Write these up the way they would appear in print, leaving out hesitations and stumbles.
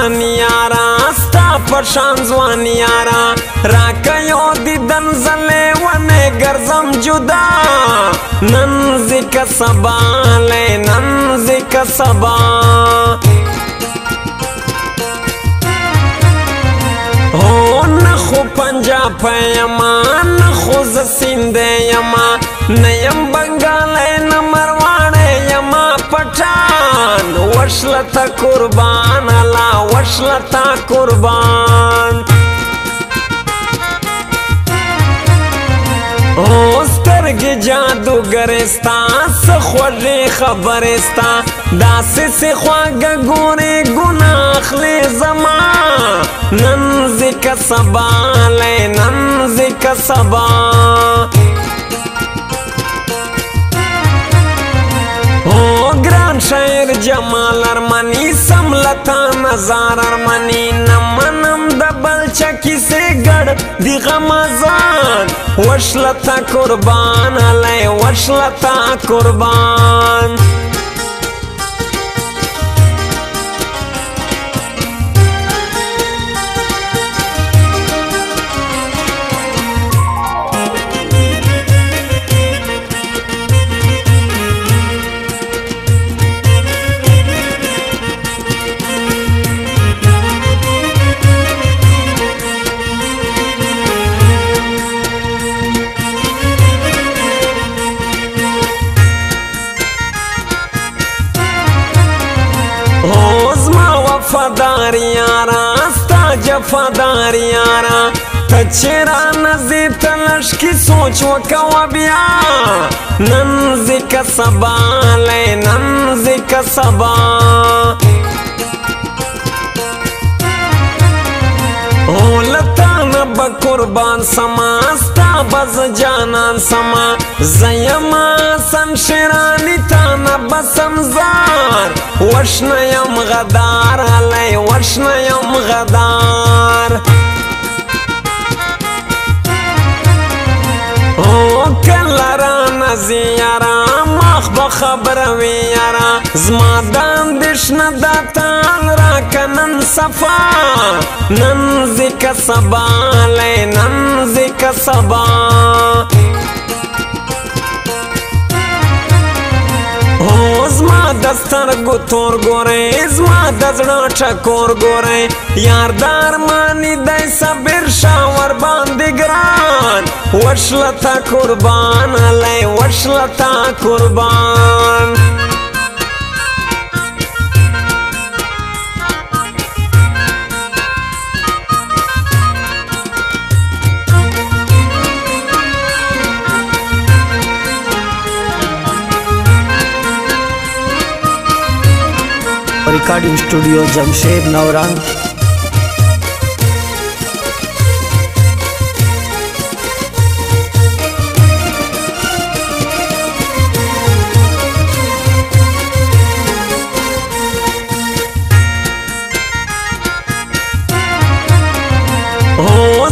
آسان یارا ستا پشان ځوان یارا راکه یو دیدن زه لیونی ګرځم جدا نن ځي که سبا لی نن ځي که سبا هو نه خو پنجاب یما نه خو زه سیندی یما نه یم بنګالی نه مرواړی یما پټان وشلتا قربان الله وشلتا قربان او سترګې جادوګرې ستا څه خوږې خبرې ستا داسې څه خواږه ګورې ګناه اخلې زما نن ځي که سبا لی نن ځي که سبا ګران شاعر جمال ارمنی سملتا نظار ارمنی نمنم د بلچا کیسې ګړ دی غمازان وشلتا قربان علی وشلتا قربان وفادار یارا ستا جفادار یارا ته چې رانه ځې ته لږ سوچ وکوه بیا نن ځي که سبا لی نن ځي که سبا او له نه به قربان سما ستا به زه جانان سما زه یما سن شیراني تا نه به سمزار وشنه یم غدار علی وشنه یم غدار او کله رانه ځي یاره مخ به خبره وي یاره زما د اندېښنه دا تال راکه نن صفا نن ځي که سبا لی نن ځي که سبا زما د سترګو تور ګورې زما د زړه ټکور ګورې یار د ارماني دی صبر شه ورباندې ګران وشلتا قربان علی وشلتا قربان recording studio Jamshed नौरंग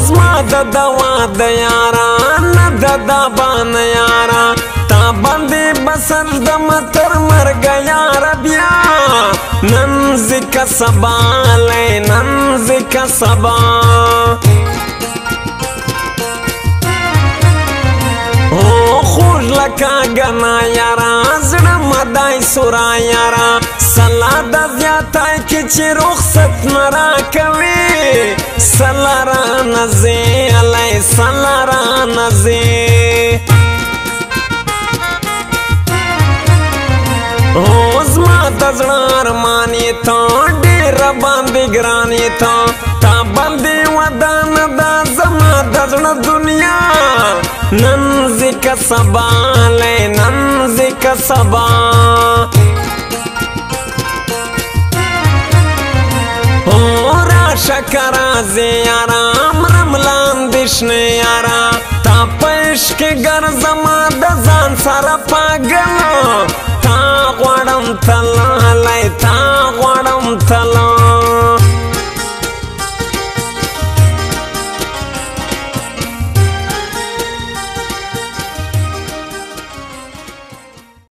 زما د دوا د یارا نه د دبا نه یارا تا باندې بسر د متر مرګ یارا بیا نن ځي که سبا لی نن ځي که سبا خوږ لکه ګنا یارا زړه مدای سورا یارا سلا د زیاتی کې چې رخصت نه راکوي سلا رانه ځې علی سلا رانه ځې زما د زړه ارمان یې ته ډېره باندې ګران یې ته تا باندې ودانه دا زما د زړه دنیا نن ځي که سبا لی نن ځي که سبا راشه که راځې یاره مرم لاندې شنې یاره تا په عشق کې ګرځمه د ځان سره پاګل تا غواړم تلا لی تا غواړم تلا